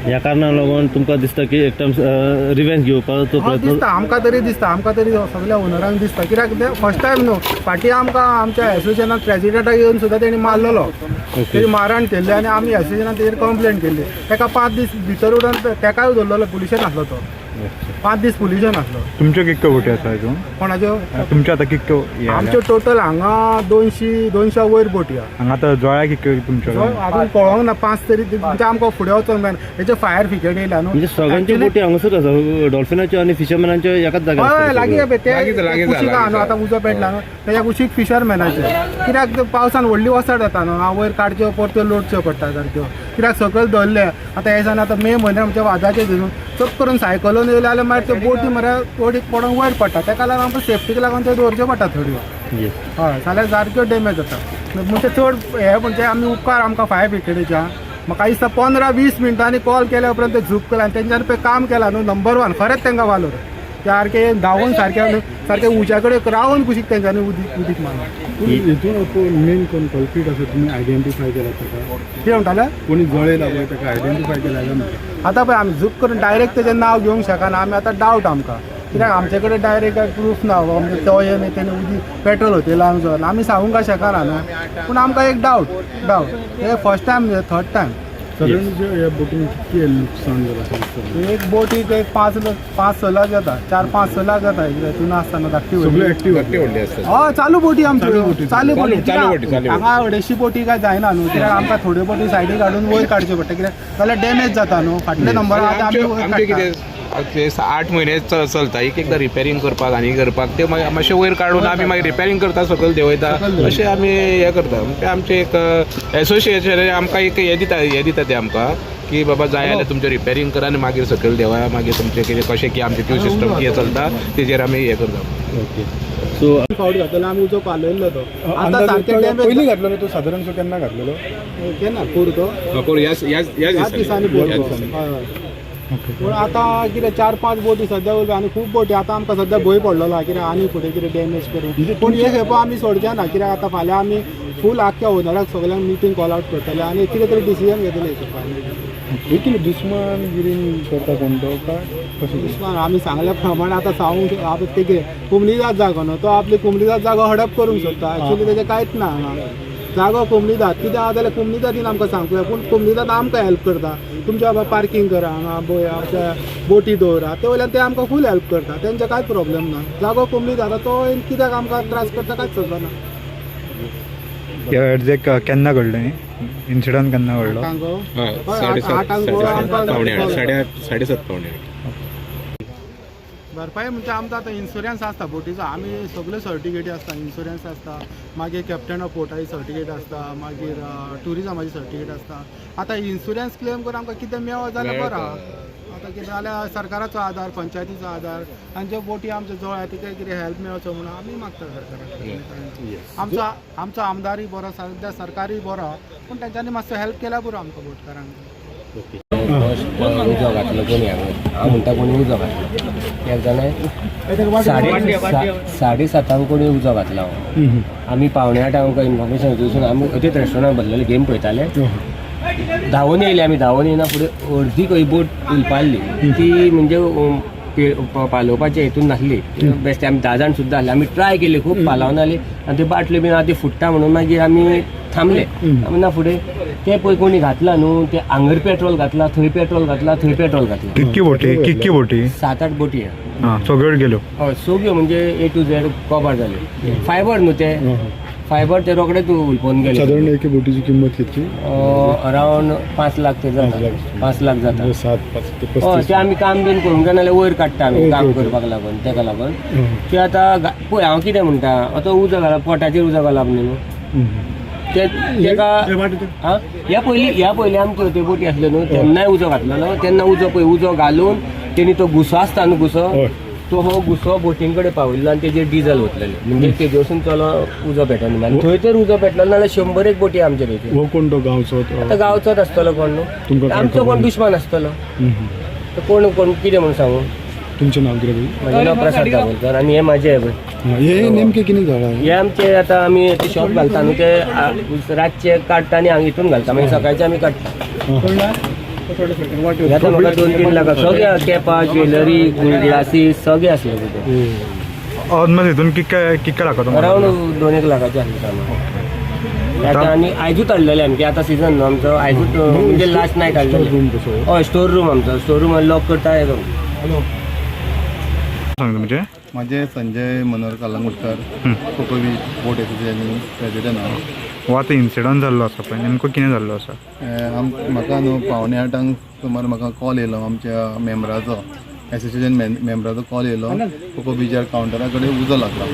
या कारणान लागून तुमकां दिसता की एकदम रिवेंज घेवपाचो दिसता आमकां तरी सगळ्या ओनरांक दिसता कित्याक ते फर्स्ट टायम न्हू फाटीं आमकां आमच्या एसोसिएशनाक प्रेसिडेंटाक येवन सुद्दां तेणी मारलेलो तेणी मारहाण केल्ली आनी आमी एसोसिएशनान तेजेर कंप्लेंट केल्ली ताका 5 दीस भितर उडोवन ताकाय धरलेलो पुलिशेन आसलो तो 5 दीस पुलिशेन आसलो. तुमच्यो कितक्यो बोटी आसा हितून कोणाच्यो तुमच्यो आतां कितक्यो आमच्यो टोटल हांगा 200 वयर बोटी आहा. हांगा आतां जोळ्या कितक्यो तुमच्यो आजून कळोंक ना 5 तरी म्हणजे आमकां फुडें वचोंक जाय हेचे फायर ब्रिगेड येयला न्हू म्हणजे सगळ्यांच्यो बोटी हांगासर आसा डॉल्फिनाच्यो आनी फिशरमॅनाच्यो एकाच जाग्यार हय लागीं ते कुशीक आहा न्हू आतां उजो पेटला न्हू तेज्या कुशीक फिशरमॅनाचे कित्याक पावसान व्हडली वसाड जाता न्हू हांव वयर काडच्यो परत्यो लोटच्यो पडटा सारक्यो कित्याक सकयल धरले आतां हे दिसांनी आतां मे म्हयन्यान आमच्या वाजाचे धरून चक करून सायकलोन येयले जाल्यार मागीर त्यो बोटी मरे बोटीक पडोंक वयर पडटा ताका लागून आमकां सेफ्टीक लागून त्यो दवरच्यो पडटा थोड्यो हय जाल्यार सारक्यो डॅमेज जाता म्हणजे चड हे म्हणजे आमी उपकार आमकां फायर ब्रिगेडीच्या म्हाका दिसता 15-20 मिनटांनी कॉल केल्या उपरांत ते झूप केला आनी तेंच्यानी पळय काम केलां न्हू नंबर 1 खरेंच तांकां वालोर सारके धांवून सारके उज्या कडेन रावन कुशीक तेंच्यांनी उदीक मारलें. हितून मेन कोण कल्प्रीट आसा तुमी आयडेंटिफाय केला ताका कितें म्हणटाले कोणी जळयला पळय ताका आयडेंटिफाय केला आतां पळय आमी झूप करून डायरेक्ट तेजें नांव घेवंक शकना आमी आतां डावट आमकां कित्याक आमचे कडेन डायरेक्ट प्रूफ ना म्हणजे तो येवन तेणी उदीक पेट्रोल होते लावंक जाय आमी सांगूंक काय शकना न्हू पूण आमकां एक डावट हे फर्स्ट टायम थर्ड टायम ह्या बोटीन कितके लुकसाण जालां एक बोटीक एक 5-6 लाख जाता 4-5 लाख जाता हितून आसतना धाकटी सगळ्यो एक्टिव्ह हय चालू बोटी आमच्यो चालू बोटी हांगा अडेचशी बोटी काय जायना न्हू कित्याक आमकां थोड्यो बोटी सायडीक काडून वयर काडच्यो पडटा कित्याक जाल्यार डॅमेज जाता न्हू फाटले नंबर आमी ते 8 म्हयने चलता एकदां रिपेरींग करपाक आनी करपाक ते मातशें वयर काडून आमी मागीर रिपेरींग करता सकयल देंवयता अशें आमी हे करता ते आमचें एक एसोसिएशन आमकां एक हे दिता ते आमकां की बाबा जाय जाल्यार तुमचें रिपेरींग करा आनी मागीर सकयल देंवया मागीर तुमचें कितें कशें की आमचें ट्यू सिस्टम कितें चलता तेजेर आमी हे करता. सो फावट घातलेलो आमी उजो पालयल्लो तो आतां सारकें डॅमेज पयलीं घातलेलो तो सादारण केन्ना घातलेलो केन्ना कोर तो ह्याच दिसांनी पूण आतां कितें 4-5 बोटी सद्या उरल्यो आनी खूब बोटी आतां आमकां सद्या भंय पडलेलो आहा कित्याक आनी फुडें कितें डॅमेज करून पूण हे खेपो आमी सोडचे ना कित्याक आतां फाल्यां आमी फूल आख्या ओनराक सगळ्यांक मिटींग कॉल आवट करतले आनी कितें तरी डिसिजन घेतले देखील दुस्मानगिरी करता कोणतो काय कशें दुस्मान आमी सांगल्या प्रमाणे आतां सांगूंक आतां तेगे कुमलीदाद जागो न्हू तो आपली कुमलीदाद जागो हडप करूंक सोदता एक्चुअली तेजें कांयच ना हांगा जागो कुमलीदाद कितें आहा जाल्यार कुमलीदादीन आमकां सांगतलें पूण कुमलीदाद आमकां हेल्प करता तुमच्या बाबा पार्किंग करा हांगा आमच्या बोटी दवरा ते वयल्यान ते आमकां फूल हेल्प करता तेंचे कांयच प्रॉब्लेम ना जागो कुमलीदाद तो कित्याक आमकां त्रास करता कांयच समजना एग्जॅक्ट केन्ना घडलें इन्सिडंट केन्ना घडलो सांगो साडेसात पावणे आठ. भरपाई म्हणजे आमचा आता इन्शुरन्स आसता बोटीचो आमी सगल्यो सर्टिफिकेटी आसता इन्शुरन्स आसता मागीर कॅप्टन ऑफ पोर्टाची सर्टिफिकेट आसता मागीर टुरिजमाची सर्टिफिकेट आसता आतां इन्शुरन्स क्लेम करून आमकां कितें मेळ्ळो जाल्यार बरो आहा आतां कितें जाल्यार सरकाराचो आदार पंचायतीचो आदार आनी ज्यो बोटी आमच्यो जवळ आहा तिका कितें हेल्प मेळचो म्हणून आमी मागता सरकाराक आमचो आमदारूय बरो सद्या सरकारूय बरो पूण तेंच्यांनी मातसो हेल्प केल्या पुरो आमकां बोटकारांक उजो घातलो कोणी हांव म्हणटा कोणी उजो घातलो एक जाणा साडेसातांक कोणी उजो घातलो आमी पावणे आठांक आमकां इन्फॉर्मेशन दिवसून आमी अथेच रेस्टॉरंटात बसलेले गेम पळयताले धांवून येयले आमी धांवून येयना फुडें अर्दी खंय बोट उलपाल्ली ती म्हणजे पालोवपाचे हितून नासली बेश्टे आमी 10 जाण सुद्दां आसले आमी ट्राय केली खूब पालावन आली आनी ते बाटल्यो बीन ती फुट्टा म्हणून मागीर आमी थांबले आमी ना फुडें ते पळय कोणी घातला न्हू ते हांगर पेट्रोल घातला थंय पेट्रोल घातला थंय पेट्रोल घातला कितकी बोटी 7-8 बोटी सगळ्यो गेल्यो हय सगळ्यो म्हणजे A to Z कवर जाल्यो फायबर न्हू ते फायबर ते रोखडेच उलपोवन गेले साधारण एके बोटीची किंमत कितली अरावंड 5 लाख ते जाता 5 लाख जाता 7-5 हय ते आमी काम बीन करूंक जाय नाल्यार वयर काडटा आमी काम करपाक लागून तेका लागून ते आतां पळय हांव कितें म्हणटा आतां उजो घालप पोटाचेर उजो घालप न्ही न्हू तेका ह्या पयलीं आमच्यो त्यो बोटी आसल्यो न्हू तेन्नाय उजो घातलेलो तेन्ना उजो पळय उजो घालून तेणी तो घुसो आसता न्हू घुसो तो हो घुसो बोटीं कडेन पावयल्लो आनी तेजेर डिझल वतलेलें म्हणजे तेजे वचून चलो उजो पेटना आनी थंय तर उजो पेटलो नाल्यार 100 बोटी आमचे थंय हो कोण तो गांवचो आतां गांवचोच आसतलो कोण न्हू आमचो कोण दुश्मन आसतलो कोण कितें म्हणून सांगू तुमचें नांव कितें म्हजें नांव प्रसाद दाबोलकर आनी हे म्हाजें हे नेमकें कितें जालां हे आमचे आतां आमी ते शॉप घालता न्हू ते रातचे काडटा आनी हांगा हितून घालता मागीर सकाळचे आमी काडटा आतां म्हाका 2-3 लाख सगळे कॅपां ज्वेलरी ग्लासीस सगळे आसले तितून अदमास हितून कितके लाखाचो अरावंड 2-1 लाखाचे आसले सामान आतां आनी आयजूच हाडलेले आमगे आतां सीजन न्हू आमचो आयजूच म्हणजे लास्ट नायट हाडलेले हय स्टोर रूम आमचो स्टोर रूम लॉक करता हे करून माझे संजय मनोहर कालंगुटकर कोको बीच बोट एसोसिएशन प्रेसिडेंट हांव हो आतां इन्सिडंट जाल्लो आसा पळय नेमको कितें जाल्लो आसा म्हाका न्हू पावणे 8 सुमार म्हाका कॉल येयलो आमच्या मेंबराचो एसोसिएशन मेंबराचो कॉल येयलो कोको बीचार कावंटरा कडेन उजो लागला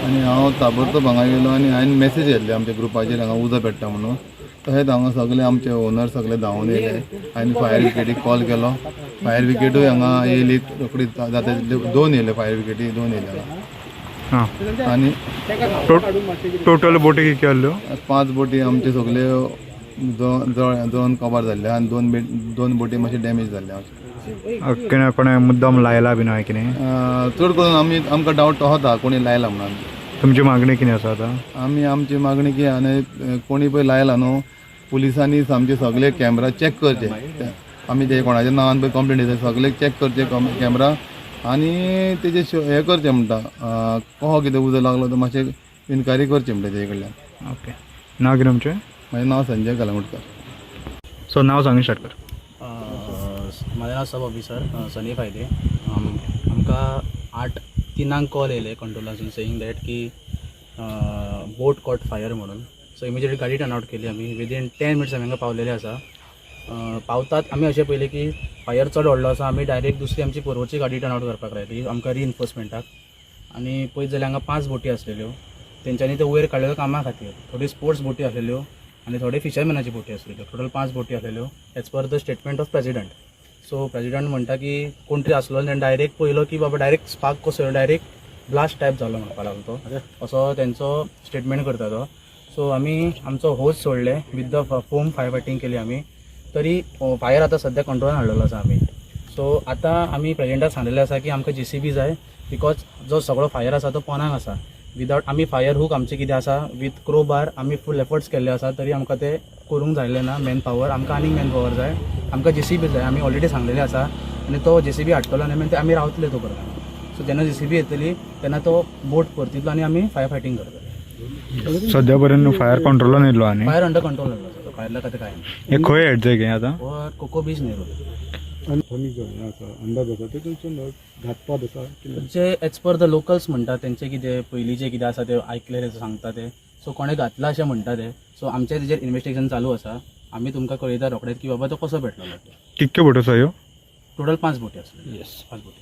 आनी हांव ताबडतोब हांगा गेलो आनी हांवें मेसेज येयल्ली आमच्या ग्रुपाचेर हांगा उजो पेट्टा म्हणून तशेंच हांगा सगळे आमचे ओनर सगळे धांवून येयले हांवें फायर ब्रिगेडीक कॉल केलो फायर ब्रिगेडूय हांगा येयली रोखडी जाता 2 येयले फायर ब्रिगेडी 2 येयले हांगा आनी टोटल बोटी कितके आहल्यो 5 बोटी आमचे सगळे दोन कवर जाल्ले आनी 2 बोटी मातशे डॅमेज जाल्ले कितें कोणें मुद्दाम लायला बीन हांवें कितें चड करून आमकां डावट होता कोणी लायला म्हणून तुमची मागणी कितें आसा आतां आमची मागणी की आनी कोणी पळय लायला न्हू पुलिसांनी सामके सगळे कॅमेरा चॅक करचे आमी ते कोणाच्या नांवान पळय कंप्लेंट दिता सगळे चॅक करचे कॅमेरा आनी तेजे हें करचें म्हणटा कहो कितें उजो लागलो तो मातशें इन्क्वायरी करची म्हणटा तेजे कडल्यान ओके नांव कितें तुमचें म्हाजें नांव संजय कालंगुटकर सो नांव सांगी स्टार्ट कर माझं नाव सब ऑफिसर सनी फायदे आमकां 8:03 कॉल येयले कंट्रोलासून सेईंग दॅट की बोट कॉट फायर म्हणून सो इमिजिएटली गाडी टर्न आउट केली आमी विदीन 10 मिनट्स आमी हांगा पावलेले आसा पावतात आमी अशें पयलें की फायर चड व्हडलो आसा आमी डायरेक्ट दुसरी आमची परवची गाडी टर्न आउट करपाक लायली आमकां रिइन्फोर्समेंटाक आनी पळयत जाल्यार हांगा 5 बोटी आसलेल्यो तेंच्यांनी ते वयर काडलेल्यो कामा खातीर थोडी स्पोर्ट्स बोटी आसलेल्यो आनी थोडे फिशरमॅनाची बोटी आसलेल्यो टोटल 5 बोटी आसलेल्यो as per the statement of president so president म्हणटा की कोण तरी आसलो तेणें डायरेक्ट पळयलो की बाबा डायरेक्ट स्पार्क कसो डायरेक्ट ब्लास्ट टायप जालो म्हणपाक लागलो तो असो तेंचो स्टेटमेंट करता तो सो आमी आमचो होज सोडले with the foam fire fighting केली आमी तरी फायर आतां सद्या कंट्रोलान हाडलेलो आसा आमी सो आतां आमी प्रेसिडेंटाक सांगलेलें आसा की आमकां JCB जाय बिकॉज जो सगळो फायर आसा तो पोनाक आसा विदावट आमी फायर हूक आमचें कितें आसा विथ क्रो बार आमी फूल एफर्ट्स केल्ले आसा तरी आमकां ते करूंक जायलें ना मॅन पावर आमकां आनीक मॅन पावर जाय आमकां JCB जाय आमी ऑलरेडी सांगलेलें आसा आनी तो JCB हाडटलो आनी मागीर आमी रावतले तो पर्यंत सो जेन्ना JCB येतली तेन्ना तो बोट परतितलो आनी आमी फायर फायटींग करतले सद्या पर्यंत फायर कंट्रोलान येयलो आनी फायर अंडर कंट्रोल जातलो फायरला कधी काय नाही हे खंय हेड जाय आतां वर कोको बीच नेहरू आनी अंदाज आसा ते तुमचो घातपात आसा जे एज पर द लोकल्स म्हणटा तेंचे कितें पयलींचे कितें आसा ते आयकलेले सांगता ते सो कोणें घातला अशें म्हणटा ते सो आमचे तेजेर इन्व्हेस्टिगेशन चालू आसा आमी तुमकां कळयता रोखडेच की बाबा तो कसो भेटलो कितके बोट आसा ह्यो टोटल 5 बोटी आसल्यो 5 बोटी